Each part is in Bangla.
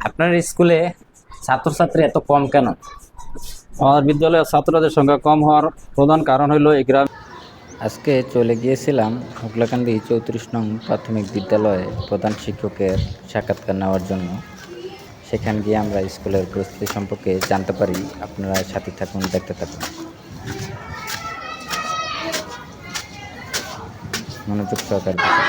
আপনার স্কুলে ছাত্রছাত্রী এত কম কেন? আমার বিদ্যালয়ের ছাত্রদের সংখ্যা কম হওয়ার প্রধান কারণ হলো এই গ্রাম। আজকে চলে গিয়েছিলাম হুগলাকান্দি 34 নং প্রাথমিক বিদ্যালয়ে প্রধান শিক্ষকের সাক্ষাৎকার নেওয়ার জন্য। সেখানে গিয়ে আমরা স্কুলের পরিস্থিতি সম্পর্কে জানতে পারি। আপনারা সাথে থাকুন, দেখতে থাকুন, মনোযোগ সহকারে দেখুন।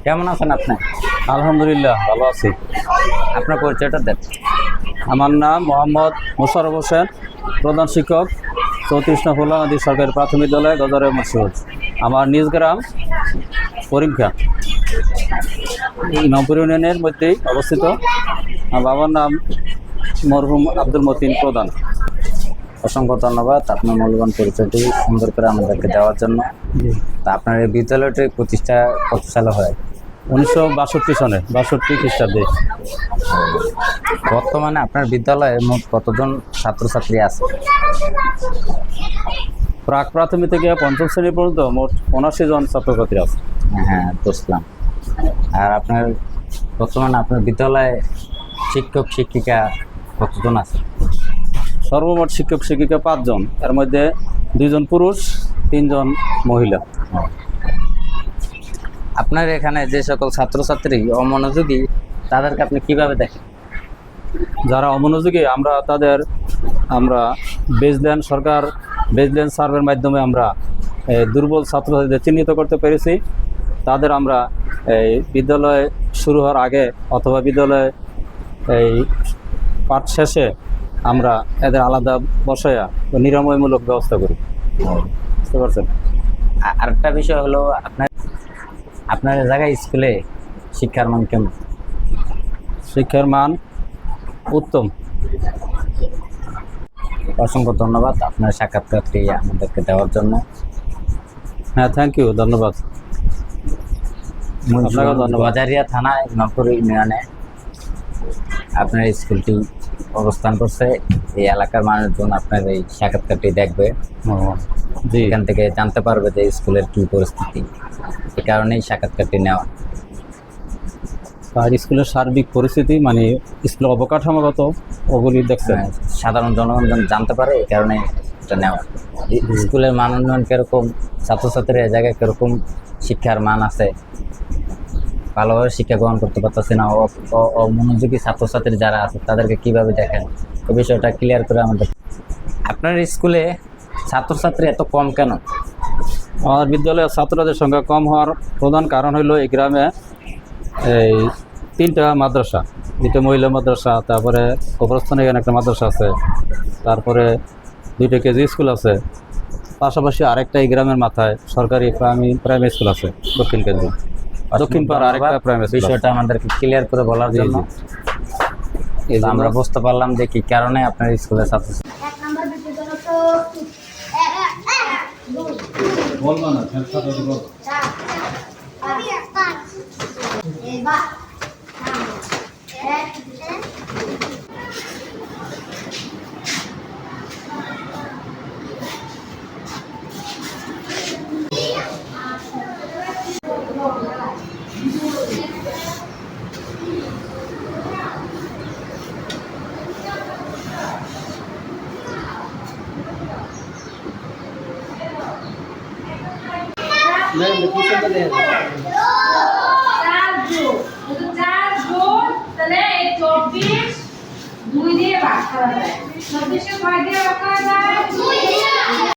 কেমন আছেন আপনি? আলহামদুলিল্লাহ ভালো আছি। আপনার পরিচয়টা দেন। আমার নাম মোহাম্মদ মোশাররফ হোসেন, প্রধান শিক্ষক 34 নং হুগলাকান্দি সরকারি প্রাথমিক বিদ্যালয় গজারে মসজিদ। আমার নিজ গ্রাম করিমখা, নবপুর ইউনিয়নের মধ্যেই অবস্থিত। আমার বাবার নাম মরহুম আব্দুল মতিন প্রধান। অসংখ্য ধন্যবাদ আপনার মূল্যবান পরিচয়টি সুন্দর করে আমাদেরকে দেওয়ার জন্য। তা আপনার এই বিদ্যালয়টি প্রতিষ্ঠা কত সালে হয়? 1962 সনে, 62 খ্রিস্টাব্দে। বর্তমানে আপনার বিদ্যালয়ে মোট কতজন ছাত্রছাত্রী আছে? প্রাক প্রাথমিক থেকে পঞ্চম শ্রেণী পর্যন্ত মোট 79 জন ছাত্রছাত্রী আছে। হ্যাঁ, বুঝলাম। আর আপনার বর্তমানে আপনার বিদ্যালয়ে শিক্ষক শিক্ষিকা কতজন আছে? সর্বমোট শিক্ষক শিক্ষিকা 5 জন, এর মধ্যে 2 জন পুরুষ, 3 জন মহিলা। আপনার এখানে যে সকল ছাত্রছাত্রী অমনোযোগী তাদেরকে আপনি কিভাবে দেখেন? যারা অমনোযোগী আমরা বেজল্যান্ড সরকার বেজল্যান্ড সার্ভের মাধ্যমে আমরা দুর্বল ছাত্রছাত্রীদের চিহ্নিত করতে পেরেছি। তাদের আমরা এই বিদ্যালয় শুরু হওয়ার আগে অথবা বিদ্যালয়ে এই পাঠ শেষে আমরা এদের আলাদা বসায়া নিরাময়মূলক ব্যবস্থা করি। বুঝতে পারছেন? আরেকটা বিষয় হলো আপনার জায়গায় স্কুলে শিক্ষার মান কেমন? শিক্ষার মান উত্তম। অসংখ্য ধন্যবাদ আপনার সাক্ষাৎকারটি আমাদেরকে দেওয়ার জন্য। হ্যাঁ, থ্যাংক ইউ, ধন্যবাদ। আপনাকেও ধন্যবাদ। বাজারিয়া থানায় নবপুর ইউনিয়নে আপনার স্কুলটি অবস্থান করছে। এই এলাকার মানুষজন আপনার এই সাক্ষাৎকারটি দেখবে, জি, এখান থেকে জানতে পারবে যে স্কুলের কী পরিস্থিতি। এই কারণেই সাক্ষাৎকারটি নেওয়া। আর স্কুলের সার্বিক পরিস্থিতি মানে স্কুলের অবকাঠামোগত ওগুলি দেখছেন, সাধারণ জনগণ যেন জানতে পারে, এই কারণে এটা নেওয়া। স্কুলের মান উন্নয়ন কীরকম, ছাত্রছাত্রীর এই জায়গায় কীরকম শিক্ষার মান আছে, ভালোভাবে শিক্ষা গ্রহণ করতে পারতেছে না, অমনোযোগী ছাত্রছাত্রী যারা আছে তাদেরকে কিভাবে দেখেন, এই বিষয়টা ক্লিয়ার করে আমাদের। আপনার স্কুলে ছাত্রছাত্রী এত কম কেন? আমার বিদ্যালয়ের ছাত্রদের সংখ্যা কম হওয়ার প্রধান কারণ হলো এই গ্রামে এই 3টা মাদ্রাসা, 2টা মহিলা মাদ্রাসা, তারপরে কবরস্থানে এখানে একটা মাদ্রাসা আছে, তারপরে 2টা কেজি স্কুল আছে, পাশাপাশি আরেকটা এই গ্রামের মাথায় সরকারি প্রাইমারি স্কুল আছে, দক্ষিণ কেন্দ্র দক্ষিণ পাড়া আরেকটা প্রাইমারি স্কুল। বিষয়টা আমাদেরকে ক্লিয়ার করে বলার জন্য আমরা বুঝতে পারলাম যে কি কারণে আপনার স্কুলের ছাত্র। দুই দিয়ে ভাগ করা যায়। 24 কয় দিয়ে ভাগ করা যায়?